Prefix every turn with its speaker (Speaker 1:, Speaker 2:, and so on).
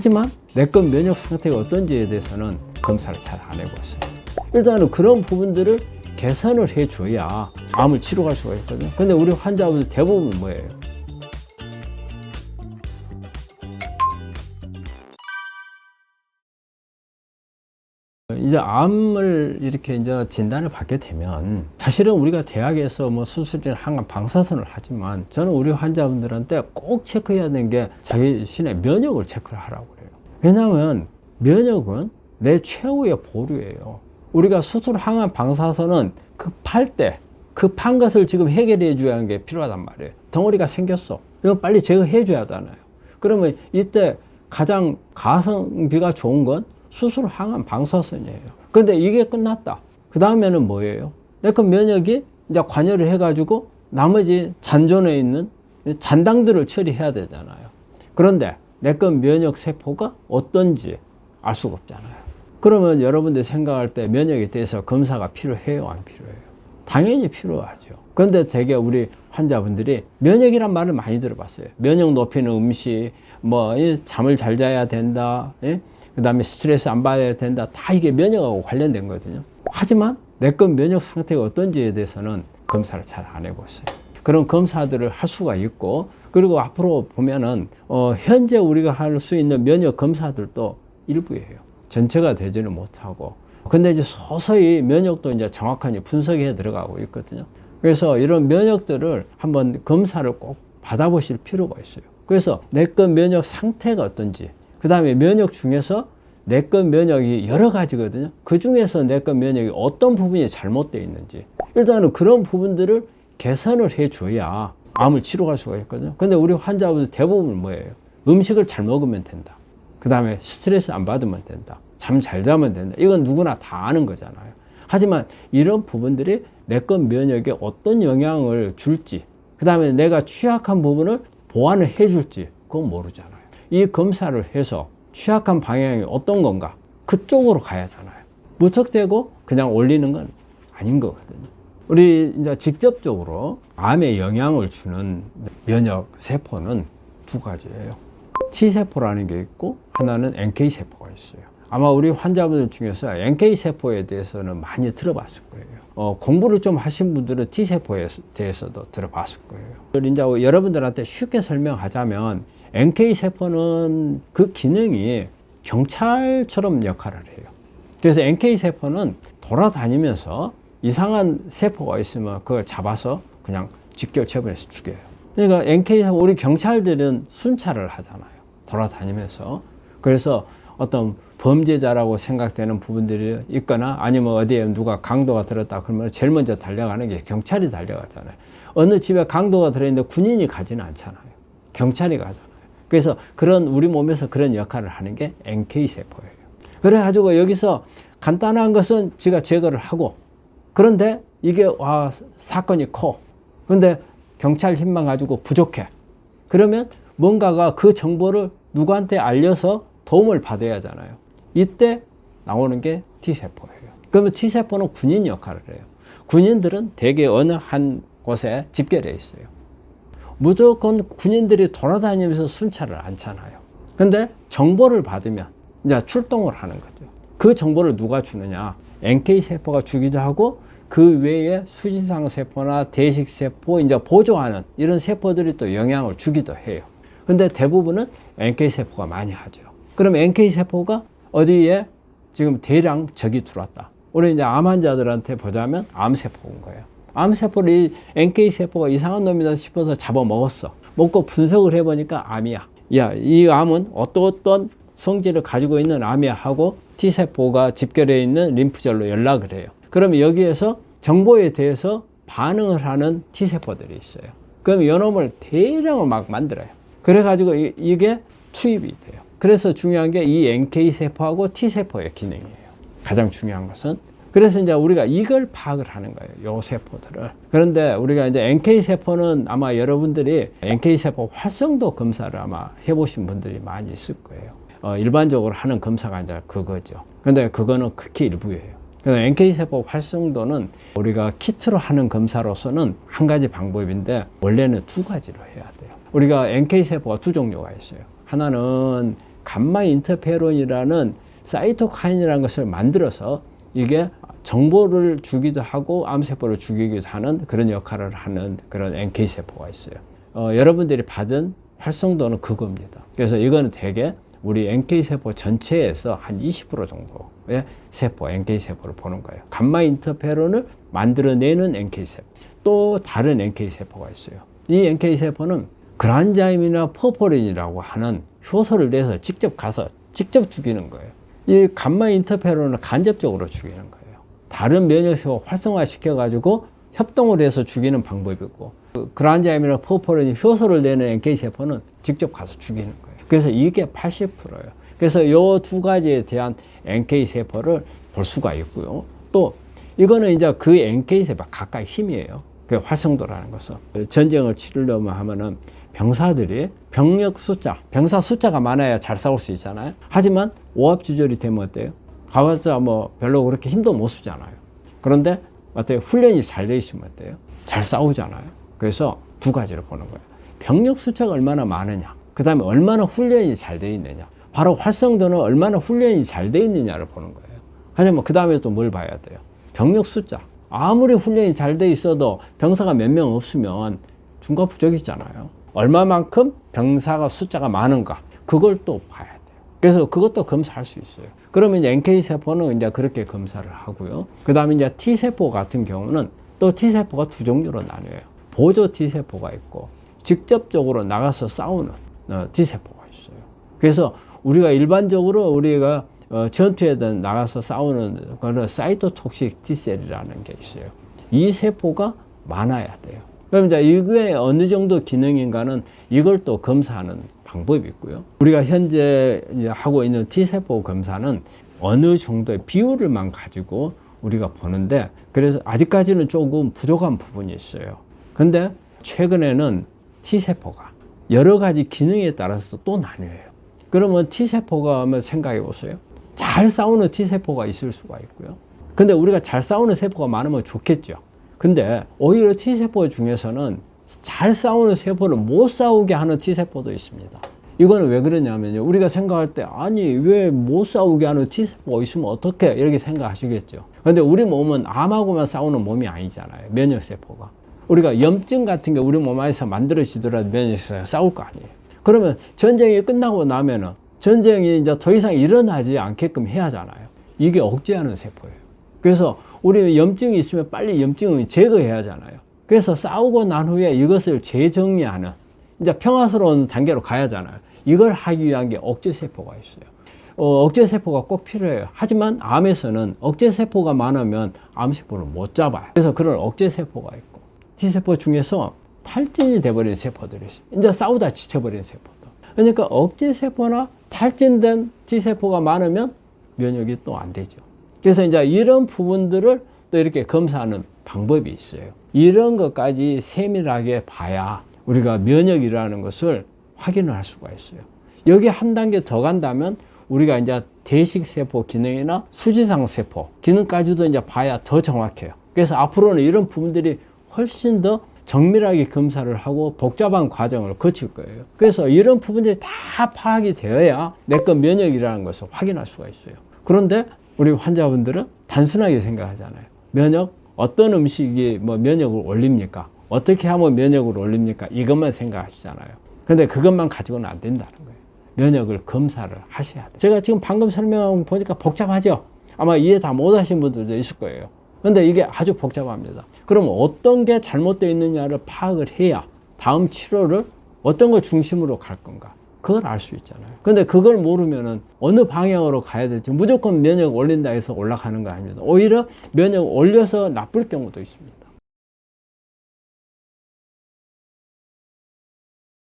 Speaker 1: 하지만 내건 면역 상태가 어떤지에 대해서는 검사를 잘 안 해봤어요. 일단은 그런 부분들을 개선을 해줘야 암을 치료할 수가 있거든요. 근데 우리 환자분들 대부분 뭐예요? 이제 암을 이렇게 이제 진단을 받게 되면 사실은 우리가 대학에서 뭐 수술이나 항암 방사선을 하지만 저는 우리 환자분들한테 꼭 체크해야 되는 게 자기 신의 면역을 체크를 하라고 그래요. 왜냐하면 면역은 내 최후의 보루예요. 우리가 수술 항암 방사선은 급할 때 급한 것을 지금 해결해 줘야 하는 게 필요하단 말이에요. 덩어리가 생겼어. 이거 빨리 제거해 줘야 하잖아요. 그러면 이때 가장 가성비가 좋은 건 수술 항암 방사선이에요. 근데 이게 끝났다. 그 다음에는 뭐예요? 내건 면역이 이제 관여를 해가지고 나머지 잔존에 있는 잔당들을 처리해야 되잖아요. 그런데 내건 면역 세포가 어떤지 알 수가 없잖아요. 그러면 여러분들 생각할 때 면역에 대해서 검사가 필요해요? 안 필요해요? 당연히 필요하죠. 그런데 되게 우리 환자분들이 면역이란 말을 많이 들어봤어요. 면역 높이는 음식, 뭐 잠을 잘 자야 된다, 그 다음에 스트레스 안 받아야 된다. 다 이게 면역하고 관련된 거거든요. 하지만 내건 면역 상태가 어떤지에 대해서는 검사를 잘 안 해봤어요. 그런 검사들을 할 수가 있고, 그리고 앞으로 보면은 현재 우리가 할 수 있는 면역 검사들도 일부예요. 전체가 되지는 못하고. 근데 이제 서서히 면역도 이제 정확하게 분석해 들어가고 있거든요. 그래서 이런 면역들을 한번 검사를 꼭 받아보실 필요가 있어요. 그래서 내건 면역 상태가 어떤지, 그 다음에 면역 중에서 내건 면역이 여러 가지거든요. 그 중에서 내건 면역이 어떤 부분이 잘못되어 있는지, 일단은 그런 부분들을 개선을 해줘야 암을 치료할 수가 있거든요. 근데 우리 환자분들 대부분 뭐예요? 음식을 잘 먹으면 된다. 그 다음에 스트레스 안 받으면 된다. 잠 잘 자면 된다. 이건 누구나 다 아는 거잖아요. 하지만 이런 부분들이 내건 면역에 어떤 영향을 줄지, 그 다음에 내가 취약한 부분을 보완을 해줄지, 그건 모르잖아요. 이 검사를 해서 취약한 방향이 어떤 건가, 그쪽으로 가야 하잖아요. 무턱대고 그냥 올리는 건 아닌 거거든요. 우리 이제 직접적으로 암에 영향을 주는 면역 세포는 두 가지예요. T세포라는 게 있고 하나는 NK세포가 있어요. 아마 우리 환자분들 중에서 NK세포에 대해서는 많이 들어봤을 거예요. 공부를 좀 하신 분들은 T세포에 대해서도 들어봤을 거예요. 이제 여러분들한테 쉽게 설명하자면 NK세포는 그 기능이 경찰처럼 역할을 해요. 그래서 NK세포는 돌아다니면서 이상한 세포가 있으면 그걸 잡아서 그냥 직결 처분해서 죽여요. 그러니까 NK세포, 우리 경찰들은 순찰을 하잖아요. 돌아다니면서. 그래서 어떤 범죄자라고 생각되는 부분들이 있거나 아니면 어디에 누가 강도가 들었다 그러면 제일 먼저 달려가는 게 경찰이 달려가잖아요. 어느 집에 강도가 들어있는데 군인이 가지는 않잖아요. 경찰이 가잖아요. 그래서 그런 우리 몸에서 그런 역할을 하는 게 NK세포예요. 그래가지고 여기서 간단한 것은 지가 제거를 하고, 그런데 이게 사건이 커. 그런데 경찰 힘만 가지고 부족해. 그러면 뭔가가 그 정보를 누구한테 알려서 도움을 받아야 하잖아요. 이때 나오는 게 T세포예요. 그러면 T세포는 군인 역할을 해요. 군인들은 대개 어느 한 곳에 집결해 있어요. 무조건 군인들이 돌아다니면서 순찰을 않잖아요. 근데 정보를 받으면 이제 출동을 하는 거죠. 그 정보를 누가 주느냐? NK세포가 주기도 하고, 그 외에 수지상세포나 대식세포, 이제 보조하는 이런 세포들이 또 영향을 주기도 해요. 근데 대부분은 NK세포가 많이 하죠. 그럼 NK세포가 어디에 지금 대량 적이 들어왔다. 우리 이제 암 환자들한테 보자면 암세포인 거예요. 암세포를 NK세포가 이상한 놈이다 싶어서 잡아먹었어. 먹고 분석을 해보니까 암이야. 야, 이 암은 어떤 성질을 가지고 있는 암이야 하고 T세포가 집결해 있는 림프절로 연락을 해요. 그러면 여기에서 정보에 대해서 반응을 하는 T세포들이 있어요. 그럼 이놈을 대량을 막 만들어요. 그래가지고 이게 투입이 돼요. 그래서 중요한 게 이 NK세포하고 T세포의 기능이에요. 가장 중요한 것은. 그래서 이제 우리가 이걸 파악을 하는 거예요. 요 세포들을. 그런데 우리가 이제 NK세포는 아마 여러분들이 NK세포 활성도 검사를 아마 해보신 분들이 많이 있을 거예요. 일반적으로 하는 검사가 이제 그거죠. 근데 그거는 극히 일부예요. 그래서 NK세포 활성도는 우리가 키트로 하는 검사로서는 한 가지 방법인데, 원래는 두 가지로 해야 돼요. 우리가 NK세포가 두 종류가 있어요. 하나는 감마 인터페론이라는 사이토카인이라는 것을 만들어서 이게 정보를 주기도 하고 암세포를 죽이기도 하는 그런 역할을 하는 그런 NK세포가 있어요. 여러분들이 받은 활성도는 그겁니다. 그래서 이거는 대개 우리 NK세포 전체에서 한 20% 정도의 세포, NK세포를 보는 거예요. 감마 인터페론을 만들어내는 NK세포. 또 다른 NK세포가 있어요. 이 NK세포는 그란자임이나 퍼포린이라고 하는 효소를 내서 직접 가서 직접 죽이는 거예요. 이 감마 인터페론을 간접적으로 죽이는 거예요. 다른 면역세포 활성화시켜가지고 협동을 해서 죽이는 방법이고, 그란자임이나 퍼포린이 효소를 내는 NK세포는 직접 가서 죽이는 거예요. 그래서 이게 80%예요. 그래서 이 두 가지에 대한 NK세포를 볼 수가 있고요. 또 이거는 이제 그 NK세포 각각 힘이에요. 그 활성도라는 것은. 전쟁을 치르려면 하면은 병사들이 병력 숫자, 병사 숫자가 많아야 잘 싸울 수 있잖아요. 하지만 오합 조절이 되면 어때요? 가봤자 뭐 별로 그렇게 힘도 못 쓰잖아요. 그런데 어때요? 훈련이 잘 돼 있으면 어때요? 잘 싸우잖아요. 그래서 두 가지를 보는 거예요. 병력 숫자가 얼마나 많으냐, 그 다음에 얼마나 훈련이 잘 돼 있느냐. 바로 활성도는 얼마나 훈련이 잘 돼 있느냐를 보는 거예요. 하지만 그 다음에 또 뭘 봐야 돼요? 병력 숫자. 아무리 훈련이 잘 돼 있어도 병사가 몇 명 없으면 중과부족이잖아요. 얼마만큼 병사가 숫자가 많은가, 그걸 또 봐야 돼요. 그래서 그것도 검사할 수 있어요. 그러면 이제 NK세포는 이제 그렇게 검사를 하고요. 그 다음에 이제 T세포 같은 경우는 또 T세포가 두 종류로 나뉘어요. 보조 T세포가 있고 직접적으로 나가서 싸우는 T세포가 있어요. 그래서 우리가 일반적으로 우리가 전투에 나가서 싸우는 그런 사이토톡식 T셀이라는 게 있어요. 이 세포가 많아야 돼요. 그럼 이제 이게 어느 정도 기능인가는 이걸 또 검사하는 방법이 있고요. 우리가 현재 하고 있는 T세포 검사는 어느 정도의 비율을만 가지고 우리가 보는데, 그래서 아직까지는 조금 부족한 부분이 있어요. 근데 최근에는 T세포가 여러 가지 기능에 따라서 또 나뉘어요. 그러면 T세포가 한번 생각해 보세요. 잘 싸우는 T세포가 있을 수가 있고요. 근데 우리가 잘 싸우는 세포가 많으면 좋겠죠. 근데 오히려 T세포 중에서는 잘 싸우는 세포를 못 싸우게 하는 T세포도 있습니다. 이거는 왜 그러냐면요. 우리가 생각할 때, 아니, 왜 못 싸우게 하는 T세포가 있으면 어떡해? 이렇게 생각하시겠죠. 근데 우리 몸은 암하고만 싸우는 몸이 아니잖아요. 면역세포가. 우리가 염증 같은 게 우리 몸 안에서 만들어지더라도 면역세포가 싸울 거 아니에요. 그러면 전쟁이 끝나고 나면은 전쟁이 이제 더 이상 일어나지 않게끔 해야 하잖아요. 이게 억제하는 세포예요. 그래서 우리는 염증이 있으면 빨리 염증을 제거해야 하잖아요. 그래서 싸우고 난 후에 이것을 재정리하는, 이제 평화스러운 단계로 가야 하잖아요. 이걸 하기 위한 게 억제세포가 있어요. 억제세포가 꼭 필요해요. 하지만 암에서는 억제세포가 많으면 암세포를 못 잡아요. 그래서 그런 억제세포가 있고, T세포 중에서 탈진이 돼버린 세포들이 있어요. 이제 싸우다 지쳐버린 세포도. 그러니까 억제세포나 탈진된 T세포가 많으면 면역이 또 안 되죠. 그래서 이제 이런 부분들을 또 이렇게 검사하는 방법이 있어요. 이런 것까지 세밀하게 봐야 우리가 면역이라는 것을 확인을 할 수가 있어요. 여기 한 단계 더 간다면 우리가 이제 대식세포 기능이나 수지상 세포 기능까지도 이제 봐야 더 정확해요. 그래서 앞으로는 이런 부분들이 훨씬 더 정밀하게 검사를 하고 복잡한 과정을 거칠 거예요. 그래서 이런 부분들이 다 파악이 되어야 내건 면역이라는 것을 확인할 수가 있어요. 그런데 우리 환자분들은 단순하게 생각하잖아요. 면역, 어떤 음식이 뭐 면역을 올립니까? 어떻게 하면 면역을 올립니까? 이것만 생각하시잖아요. 근데 그것만 가지고는 안 된다는 거예요. 면역을 검사를 하셔야 돼요. 제가 지금 방금 설명하고 보니까 복잡하죠? 아마 이해 다 못하신 분들도 있을 거예요. 근데 이게 아주 복잡합니다. 그럼 어떤 게 잘못되어 있느냐를 파악을 해야 다음 치료를 어떤 걸 중심으로 갈 건가, 그걸 알 수 있잖아요. 근데 그걸 모르면은 어느 방향으로 가야 될지, 무조건 면역 올린다 해서 올라가는 거 아닙니다. 오히려 면역 올려서 나쁠 경우도 있습니다.